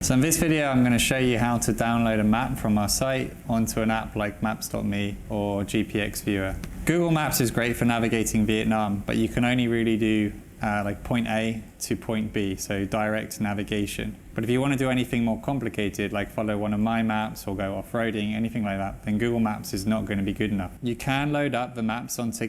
So in this video, I'm going to show you how to download a map from our site onto an app like Maps.me or GPX Viewer. Google Maps is great for navigating Vietnam, but you can only really do like point A to point B, so direct navigation. But if you want to do anything more complicated, like follow one of my maps or go off-roading, anything like that, then Google Maps is not going to be good enough. You can load up the maps onto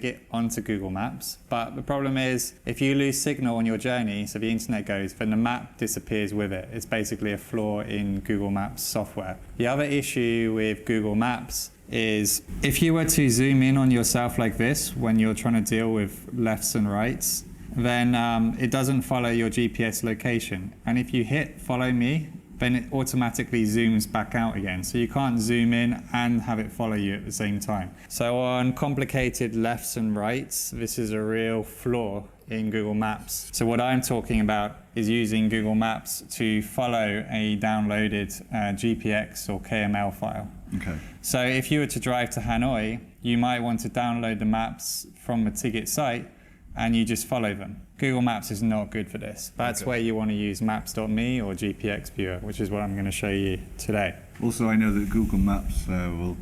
Google Maps, but the problem is if you lose signal on your journey, so the internet goes, then the map disappears with it. It's basically a flaw in Google Maps software. The other issue with Google Maps is if you were to zoom in on yourself like this when you're trying to deal with lefts and rights, then it doesn't follow your GPS location. And if you hit follow me, then it automatically zooms back out again. So you can't zoom in and have it follow you at the same time. So on complicated lefts and rights, this is a real flaw in Google Maps. So what I'm talking about is using Google Maps to follow a downloaded GPX or KML file. Okay. So if you were to drive to Hanoi, you might want to download the maps from the ticket site and you just follow them. Google Maps is not good for this. That's where you want to use Maps.me or GPX Viewer, which is what I'm going to show you today. Also, I know that Google Maps will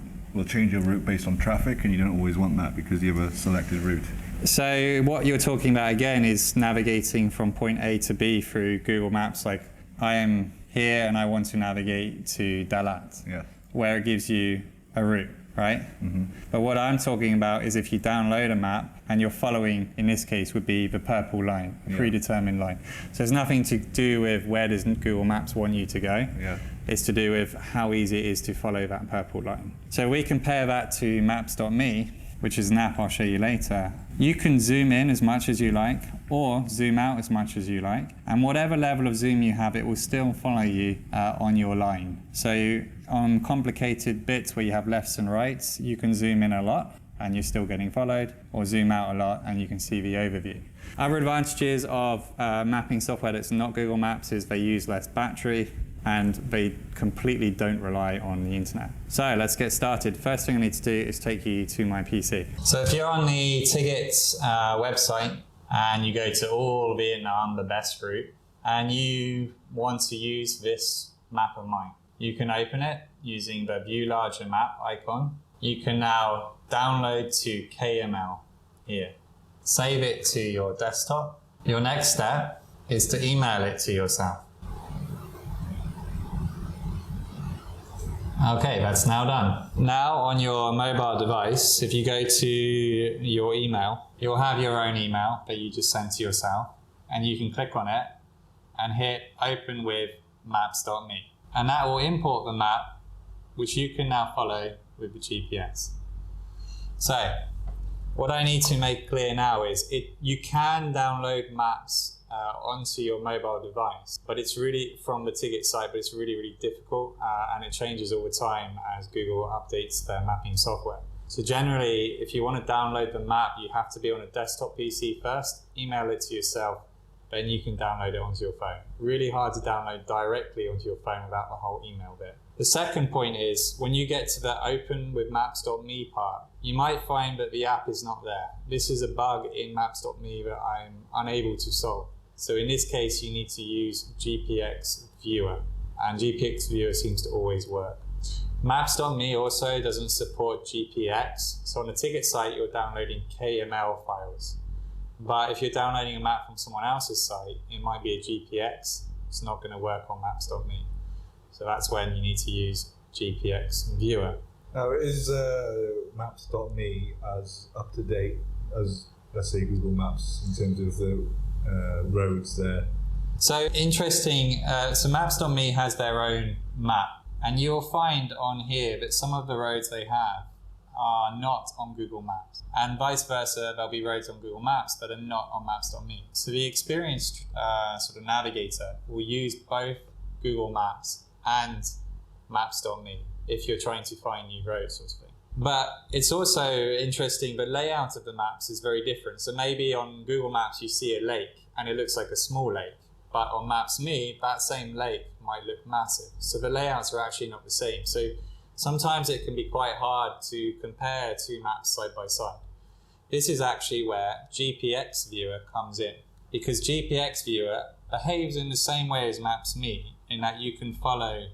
change your route based on traffic, and you don't always want that because you have a selected route. So what you're talking about again is navigating from point A to B through Google Maps. Like I am here and I want to navigate to Dalat, where it gives you a route, right? Mm-hmm. But what I'm talking about is if you download a map and you're following, in this case would be the purple line, a predetermined line. So it's nothing to do with where does Google Maps want you to go. It's to do with how easy it is to follow that purple line. So we compare that to Maps.me, which is an app I'll show you later. You can zoom in as much as you like or zoom out as much as you like. And whatever level of zoom you have, it will still follow you on your line. So on complicated bits where you have lefts and rights, you can zoom in a lot and you're still getting followed, or zoom out a lot and you can see the overview. Other advantages of mapping software that's not Google Maps is they use less battery and they completely don't rely on the internet. So let's get started. First thing I need to do is take you to my PC. So if you're on the tickets website and you go to all Vietnam, the best route, and you want to use this map of mine, you can open it using the View Larger Map icon. You can now download to KML here. Save it to your desktop. Your next step is to email it to yourself. Okay, that's now done. Now on your mobile device, if you go to your email, you'll have your own email that you just sent to yourself, and you can click on it and hit open with maps.me. And that will import the map, which you can now follow with the GPS. So what I need to make clear now is you can download maps onto your mobile device, but it's really from the ticket site, but it's really, really difficult and it changes all the time as Google updates their mapping software. So generally, if you want to download the map, you have to be on a desktop PC first, email it to yourself, then you can download it onto your phone. Really hard to download directly onto your phone without the whole email bit. The second point is when you get to the open with maps.me part, you might find that the app is not there. This is a bug in maps.me that I'm unable to solve. So in this case, you need to use GPX Viewer, and GPX Viewer seems to always work. Maps.me also doesn't support GPX, so on the ticket site, you're downloading KML files. But if you're downloading a map from someone else's site, it might be a GPX. It's not going to work on Maps.me. So that's when you need to use GPX Viewer. Now, is Maps.me as up to date as, let's say, Google Maps in terms of the roads there? So interesting. So Maps.me has their own map, and you'll find on here that some of the roads they have are not on Google Maps, and vice versa. There'll be roads on Google Maps that are not on Maps.me. So the experienced sort of navigator will use both Google Maps and Maps.me if you're trying to find new roads, sort of thing. But it's also interesting, the layout of the maps is very different. So maybe on Google Maps you see a lake and it looks like a small lake, but on Maps.me that same lake might look massive. So the layouts are actually not the same. So sometimes it can be quite hard to compare two maps side by side. This is actually where GPX Viewer comes in, because GPX Viewer behaves in the same way as Maps.me in that you can follow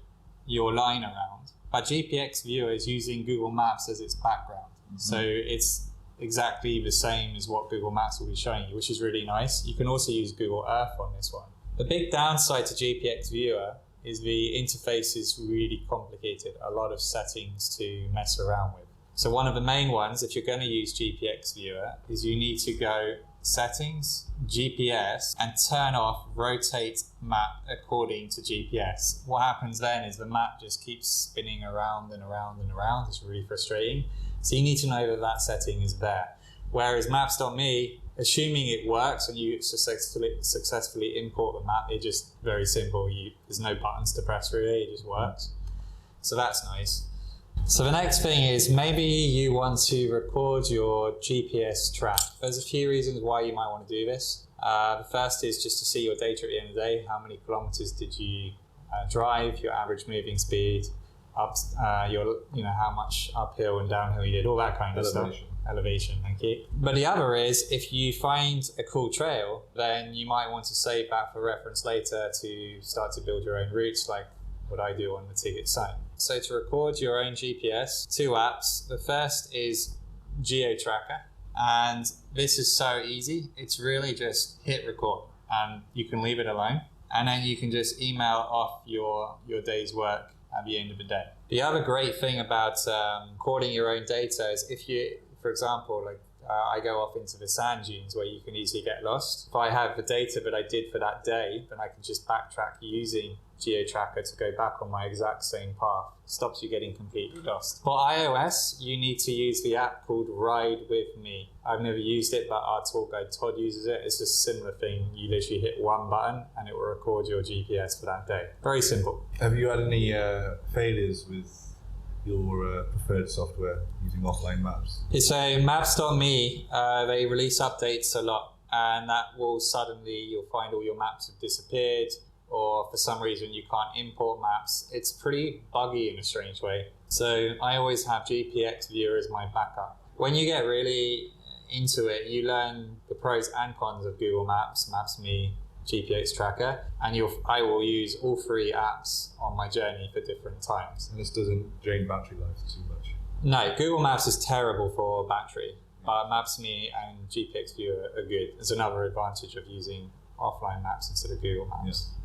your line around. But GPX Viewer is using Google Maps as its background. So it's exactly the same as what Google Maps will be showing you, which is really nice. You can also use Google Earth on this one. The big downside to GPX Viewer is the interface is really complicated, a lot of settings to mess around with. So one of the main ones, if you're going to use GPX Viewer, is you need to go Settings, GPS, and turn off Rotate Map according to GPS. What happens then is the map just keeps spinning around and around and around. It's really frustrating. So you need to know that that setting is there. Whereas Maps.me, assuming it works and you successfully import the map, it's just very simple. There's no buttons to press really, it just works. So that's nice. So the next thing is maybe you want to record your GPS track. There's a few reasons why you might want to do this. The first is just to see your data at the end of the day. How many kilometers did you drive, your average moving speed, how much uphill and downhill you did, all that kind of stuff. Elevation, thank you. But the other is, if you find a cool trail, then you might want to save that for reference later to start to build your own routes, like what I do on the ticket site. So to record your own GPS, 2 apps. The first is GeoTracker, and this is so easy. It's really just hit record, and you can leave it alone, and then you can just email off your day's work at the end of the day. The other great thing about recording your own data is if you, for example, I go off into the sand dunes where you can easily get lost. If I have the data that I did for that day, then I can just backtrack using GeoTracker to go back on my exact same path. Stops you getting completely lost. For iOS, you need to use the app called Ride With Me. I've never used it, but our tour guide Todd uses it. It's just a similar thing. You literally hit one button and it will record your GPS for that day. Very simple. Have you had any failures with your preferred software using offline maps? So Maps.me, they release updates a lot, and that will suddenly, you'll find all your maps have disappeared, or for some reason you can't import maps. It's pretty buggy in a strange way. So I always have GPX Viewer as my backup. When you get really into it, you learn the pros and cons of Google Maps, Maps.me, GPX Tracker, and I will use all 3 apps on my journey for different times. And this doesn't drain battery life too much? No, Google Maps is terrible for battery, but Maps.me and GPX Viewer are good. There's another advantage of using offline maps instead of Google Maps. Yeah.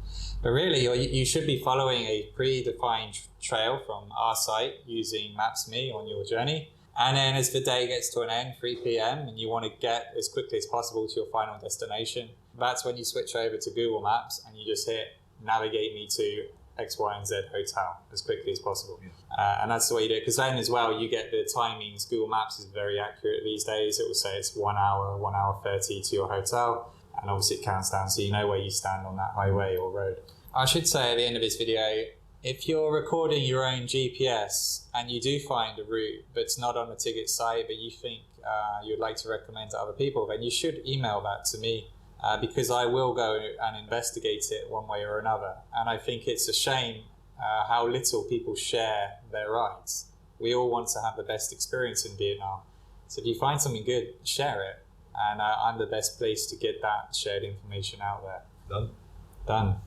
But really, you should be following a predefined trail from our site using Maps.me on your journey. And then as the day gets to an end, 3 p.m, and you want to get as quickly as possible to your final destination, that's when you switch over to Google Maps and you just hit navigate me to X, Y, and Z hotel as quickly as possible. Yeah. And that's the way you do it. Because then as well, you get the timings. Google Maps is very accurate these days. It will say it's 1 hour, 1 hour 30 to your hotel. And obviously it counts down so you know where you stand on that highway or road. I should say at the end of this video, if you're recording your own GPS and you do find a route that's not on the ticket site but you think you'd like to recommend to other people, then you should email that to me because I will go and investigate it one way or another. And I think it's a shame how little people share their rides. We all want to have the best experience in Vietnam. So if you find something good, share it. And I'm the best place to get that shared information out there. Done. Done.